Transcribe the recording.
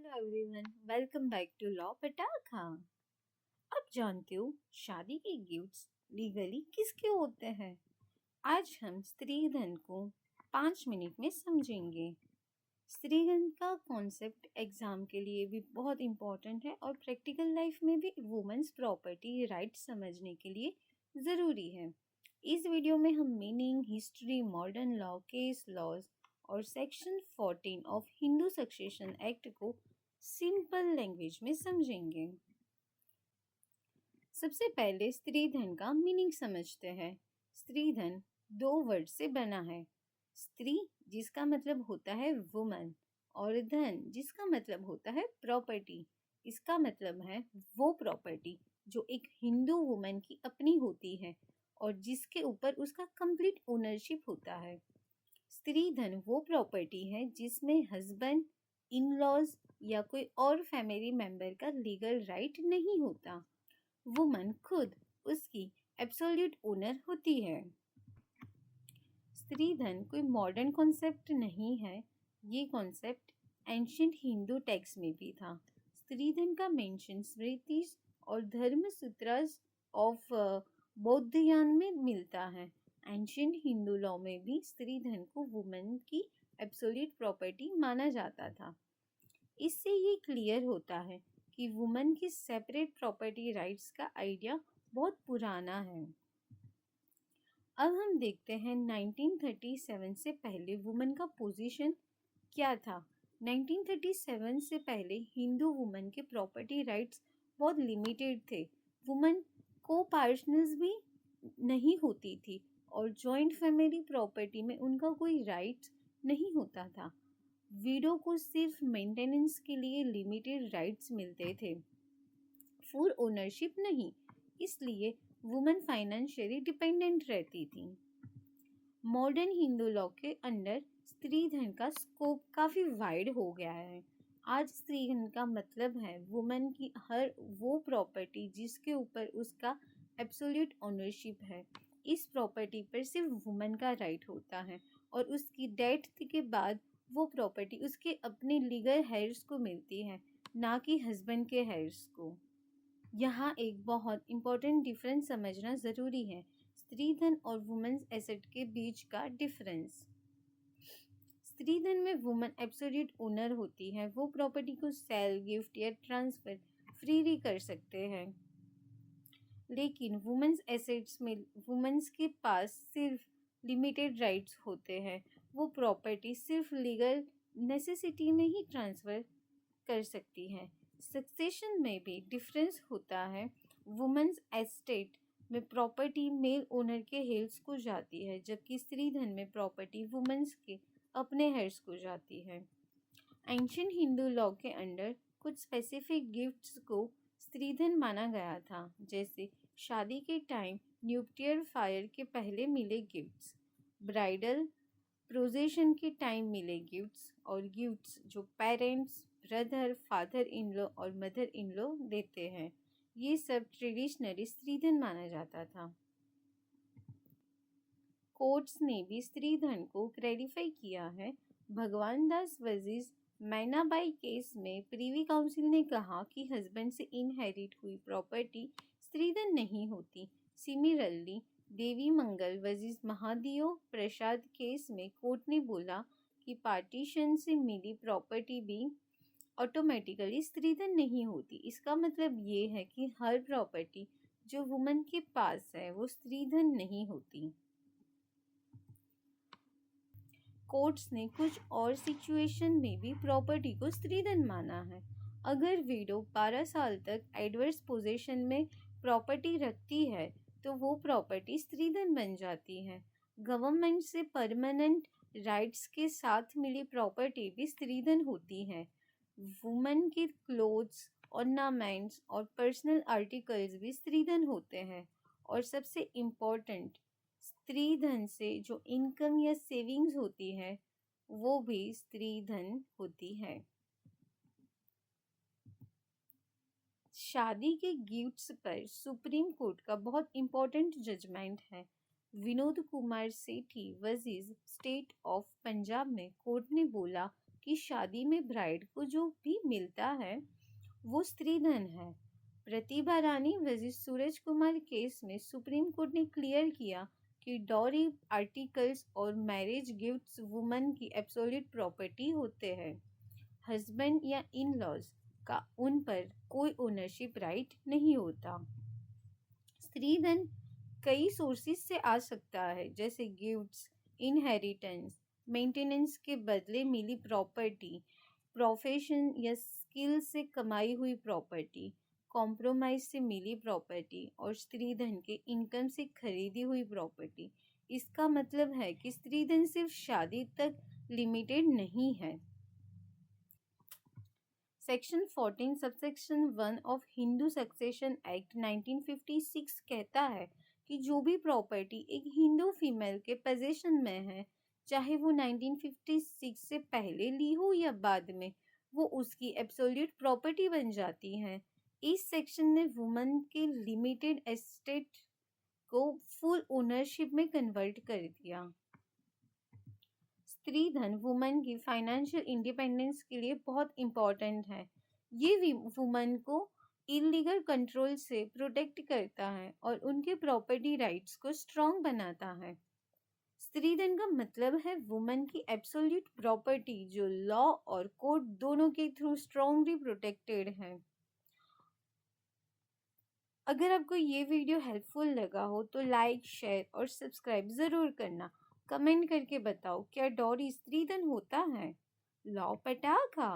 Hello everyone, welcome back to law Patakha. अब जानते हो शादी के गिफ्ट्स लीगली किसके होते हैं। आज हम स्त्रीधन को 5 मिनट में समझेंगे। स्त्रीधन का कॉन्सेप्ट एग्जाम के लिए भी बहुत इम्पोर्टेंट है और प्रैक्टिकल लाइफ में भी वुमेन्स प्रॉपर्टी राइट्स समझने के लिए ज़रूरी है। इस वीडियो में हम meaning, history, modern law, case laws और section 14 of Hindu succession act को सिंपल लैंग्वेज में समझेंगे। सबसे पहले स्त्रीधन का मीनिंग समझते हैं। स्त्रीधन 2 वर्ड से बना है। स्त्री जिसका मतलब होता है वुमन और धन जिसका मतलब होता है प्रॉपर्टी। इसका मतलब है वो प्रॉपर्टी जो एक हिंदू वुमन की अपनी होती है और जिसके ऊपर उसका कंप्लीट ओनरशिप होता है। स्त्रीधन वो प्रॉपर्टी है जिसमें हस्बैंड, इन लॉज या कोई और फैमिली मेंबर का लीगल राइट नहीं होता। वुमन खुद उसकी एब्सोल्यूट ओनर होती है। स्त्रीधन कोई मॉडर्न कॉन्सेप्ट नहीं है। ये कॉन्सेप्ट एंशियंट हिंदू टेक्स्ट में भी था। स्त्रीधन का मेंशन स्मृतिस और धर्मसूत्रास ऑफ बौद्धयान में मिलता है। एंशियंट हिंदू लॉ में भी स्त्रीधन को वुमेन की एब्सोल्यूट प्रॉपर्टी माना जाता था। इससे ये क्लियर होता है कि वुमेन की सेपरेट प्रॉपर्टी राइट्स का आइडिया बहुत पुराना है। अब हम देखते हैं 1937 से पहले वुमेन का पोजीशन क्या था। 1937 से पहले हिंदू वुमेन के प्रॉपर्टी राइट्स बहुत लिमिटेड थे। वुमेन को पार्टनर्स भी नहीं होती थी और जॉइंट फैमिली प्रॉपर्टी में उनका कोई राइट नहीं होता था। विडो को सिर्फ मेंटेनेंस के लिए लिमिटेड राइट्स मिलते थे, फुल ओनरशिप नहीं। इसलिए वुमेन फाइनेंशियली डिपेंडेंट रहती थी। मॉडर्न हिंदू लॉ के अंडर स्त्रीधन का स्कोप काफ़ी वाइड हो गया है। आज स्त्रीधन का मतलब है वुमेन की हर वो प्रॉपर्टी जिसके ऊपर उसका एब्सोल्यूट ओनरशिप है। इस प्रॉपर्टी पर सिर्फ वुमेन का राइट होता है और उसकी डेथ के बाद वो प्रॉपर्टी उसके अपने लीगल हेयर्स को मिलती है, ना कि हस्बैंड के हेयर्स को। यहाँ एक बहुत इम्पोर्टेंट डिफरेंस समझना ज़रूरी है, स्त्रीधन और वुमेन्स एसेट के बीच का डिफरेंस। स्त्रीधन में वुमेन एब्सोल्यूट ओनर होती है। वो प्रॉपर्टी को सेल, गिफ्ट या ट्रांसफर फ्रीली कर सकते हैं। लेकिन वुमेन्स एसेट्स में वुमेन्स के पास सिर्फ लिमिटेड राइट्स होते हैं। वो प्रॉपर्टी सिर्फ लीगल नेसेसिटी में ही ट्रांसफ़र कर सकती है। सक्सेशन में भी डिफरेंस होता है। वुमेन्स एस्टेट में प्रॉपर्टी मेल ओनर के हेयर्स को जाती है, जबकि स्त्रीधन में प्रॉपर्टी वुमेन्स के अपने हेयर्स को जाती है। एंशियंट हिंदू लॉ के अंडर कुछ स्पेसिफिक गिफ्ट्स को स्त्रीधन माना गया था, जैसे शादी के टाइम न्यूक्लियर फायर के पहले मिले गिफ्ट्स, ब्राइडल प्रोजेशन के टाइम मिले गिफ्ट्स और गिफ्ट्स जो parents, brother, father in law और मदर इन लॉ देते हैं। ये सब ट्रेडिशनली स्त्रीधन माना जाता था। कोर्ट्स ने भी स्त्रीधन को क्लैरिफाई किया है। भगवान दास वर्सेस मैनाबाई केस में प्रीवी काउंसिल ने कहा कि हस्बैंड से इनहेरिट हुई प्रॉपर्टी स्त्रीधन नहीं होती। सिमिलरली देवी मंगल वर्सेस महादेव प्रसाद केस में कोर्ट ने बोला कि पार्टीशन से मिली प्रॉपर्टी भी ऑटोमेटिकली स्त्रीधन नहीं होती। इसका मतलब ये है कि हर प्रॉपर्टी जो वुमन के पास है वो स्त्रीधन नहीं होती। कोर्ट्स ने कुछ और सिचुएशन में भी प्रॉपर्टी को स्त्रीधन माना है। अगर विडो 12 साल तक एडवर्स पोजीशन में प्रॉपर्टी रखती है तो वो प्रॉपर्टी स्त्रीधन बन जाती है। गवर्नमेंट से परमानेंट राइट्स के साथ मिली प्रॉपर्टी भी स्त्रीधन होती है। वुमेन के क्लोथ्स, ऑर्नामेंट्स और पर्सनल आर्टिकल्स भी स्त्रीधन होते हैं। और सबसे इम्पोर्टेंट, स्त्रीधन से जो इनकम या सेविंग्स होती है वो भी स्त्रीधन होती है। शादी के गिफ्ट्स पर सुप्रीम कोर्ट का बहुत इम्पोर्टेंट जजमेंट है। विनोद कुमार सेठी वर्सेस स्टेट ऑफ पंजाब में कोर्ट ने बोला कि शादी में ब्राइड को जो भी मिलता है वो स्त्रीधन है। प्रतिभा रानी वर्सेस सूरज कुमार केस में सुप्रीम कोर्ट ने क्लियर किया कि डॉरी आर्टिकल्स और मैरिज गिफ्ट्स वुमन की एब्सोल्यूट प्रॉपर्टी होते हैं। हस्बैंड या इन लॉज का उन पर कोई ओनरशिप राइट नहीं होता। स्त्रीधन कई सोर्सेस से आ सकता है, जैसे गिफ्ट्स, इनहेरिटेंस, मेंटेनेंस के बदले मिली प्रॉपर्टी, प्रोफेशन या स्किल से कमाई हुई प्रॉपर्टी, कॉम्प्रोमाइज से मिली प्रॉपर्टी और स्त्रीधन के इनकम से खरीदी हुई प्रॉपर्टी। इसका मतलब है कि स्त्रीधन सिर्फ शादी तक लिमिटेड नहीं है। Section 14 subsection 1 of Hindu succession act 1956 कहता है कि जो भी प्रॉपर्टी एक हिंदू फीमेल के पोजीशन में है, चाहे वो 1956 से पहले ली हो या बाद में, वो उसकी एब्सोल्यूट प्रॉपर्टी बन जाती है। इस सेक्शन ने वुमन के लिमिटेड एस्टेट को फुल ओनरशिप में कन्वर्ट कर दिया। स्त्रीधन वुमन की फाइनेंशियल इंडिपेंडेंस के लिए बहुत इम्पोर्टेंट है। ये वुमन को इलीगल कंट्रोल से प्रोटेक्ट करता है और उनके प्रॉपर्टी राइट्स को स्ट्रॉन्ग बनाता है। स्त्रीधन का मतलब है वुमन की एब्सोल्यूट प्रॉपर्टी जो लॉ और कोर्ट दोनों के थ्रू स्ट्रॉन्गली प्रोटेक्टेड है। अगर आपको ये वीडियो हेल्पफुल लगा हो तो लाइक, शेयर और सब्सक्राइब ज़रूर करना। कमेंट करके बताओ, क्या डॉरी स्त्रीधन होता है? लॉ पटाखा।